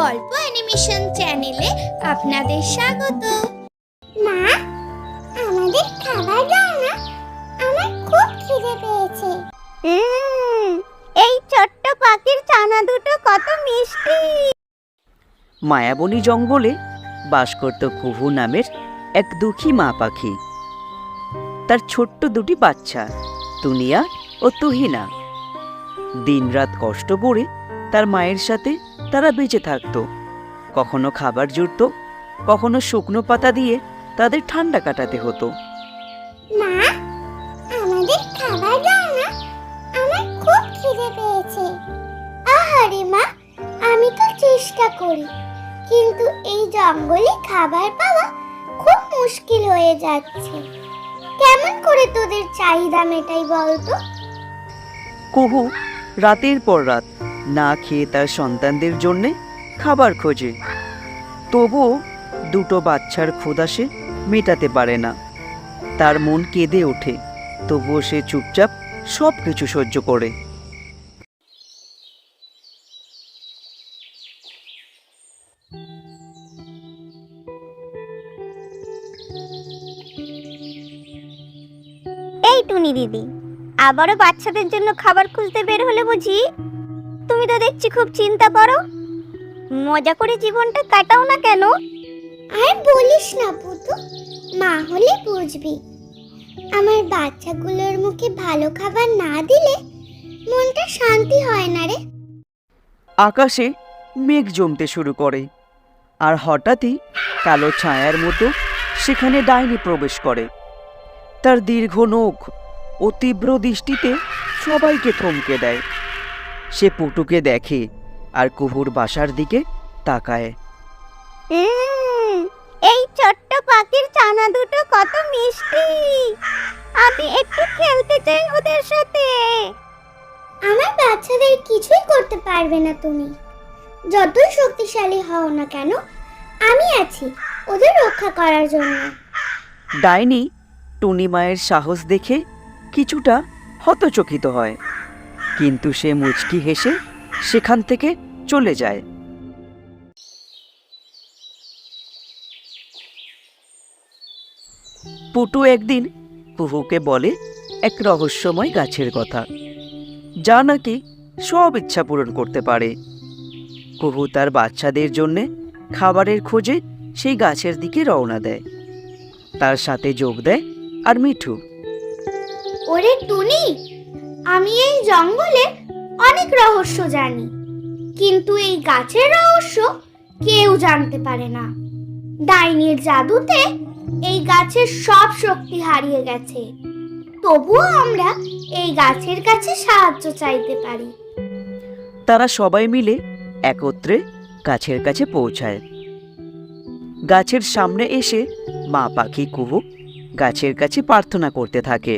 গল্প অ্যানিমেশন চ্যানেলে আপনাদের স্বাগত। মা, আমাদের খাবার দাও না, আমার খুব খিদে পেয়েছে। এই ছোট্ট পাখির ছানা দুটো কত মিষ্টি। মায়াবনী জঙ্গলে বাস করত কুহু নামের এক দুঃখী মা পাখি। তার ছোট্ট দুটি বাচ্চা তুনিয়া ও তুহিনা। দিনরাত কষ্ট করে তার মায়ের সাথে তারা বেঁচে থাকত। কখনো খাবার জুটত, কখনো শুকনো পাতা দিয়ে তাদের ঠান্ডা কাটাতে হতো। মা, আমাদের খাবার দাও না, আমার খুব খিদে পেয়েছে। আহারে মা, আমি তো চেষ্টা করি, কিন্তু এই জঙ্গলে খাবার পাওয়া খুব মুশকিল হয়ে যাচ্ছে। কেমন করে তোদের চাহিদা মেটাই বলতো? কুহু রাতের পর রাত না খেয়ে তার সন্তানদের জন্যে খাবার খোঁজে, তবুও দুটো বাচ্চার ক্ষুধা সে মেটাতে পারে না। তার মন কেঁদে ওঠে, তবুও সে চুপচাপ সব কিছু সহ্য করে। এই টুনি দিদি, আবারও বাচ্চাদের জন্য খাবার খুঁজতে বের হলে বুঝি? তুমি তো দেখছি খুব চিন্তা করো। মজা করে জীবনটা কাটাও না কেন? আর বলিস না পুতু, মা হলে বুঝবি। আমার বাচ্চাগুলোর মুখে ভালো খাবার না দিলে মনটা শান্তি হয় না রে। আকাশে মেঘ জমতে শুরু করে, আর হঠাৎই কালো ছায়ার মতো সেখানে ডাইনি প্রবেশ করে। তার দীর্ঘ নখ ও তীব্র দৃষ্টিতে সবাইকে থমকে দেয়। সে পুটুকে দেখে আর কুহুর বাসার দিকে তাকায়। এই ছোট্ট পাখির ছানা দুটো কত মিষ্টি, আমি একটু খেলতে চাই ওদের সাথে। আমার বাচ্চাদের কিছুই করতে পারবে না তুমি। যতই শক্তিশালী হও না কেন, আমি আছি ওদের রক্ষা করার জন্য। ডাইনি টুনি মায়ের সাহস দেখে কিছুটা হতচকিত হয়, কিন্তু সে মুচকি হেসে সেখান থেকে চলে যায়। পুটু একদিন কুহুকে বলে এক রহস্যময় গাছের কথা, যা নাকি সব ইচ্ছা পূরণ করতে পারে। কুহু তার বাচ্চাদের জন্যে খাবারের খোঁজে সেই গাছের দিকে রওনা দেয়। তার সাথে যোগ দেয় আর মিঠু। ওরে টুনি, আমি এই জঙ্গলে অনেক রহস্য জানি, কিন্তু এই গাছের রহস্য কেউ জানতে পারে না। ডাইনির জাদুতে এই গাছের সব শক্তি হারিয়ে গেছে, তবুও আমরা এই গাছের কাছে সাহায্য চাইতে পারি। তারা সবাই মিলে একত্রে গাছের কাছে পৌঁছায়। গাছের সামনে এসে মা পাখি কুহু গাছের কাছে প্রার্থনা করতে থাকে।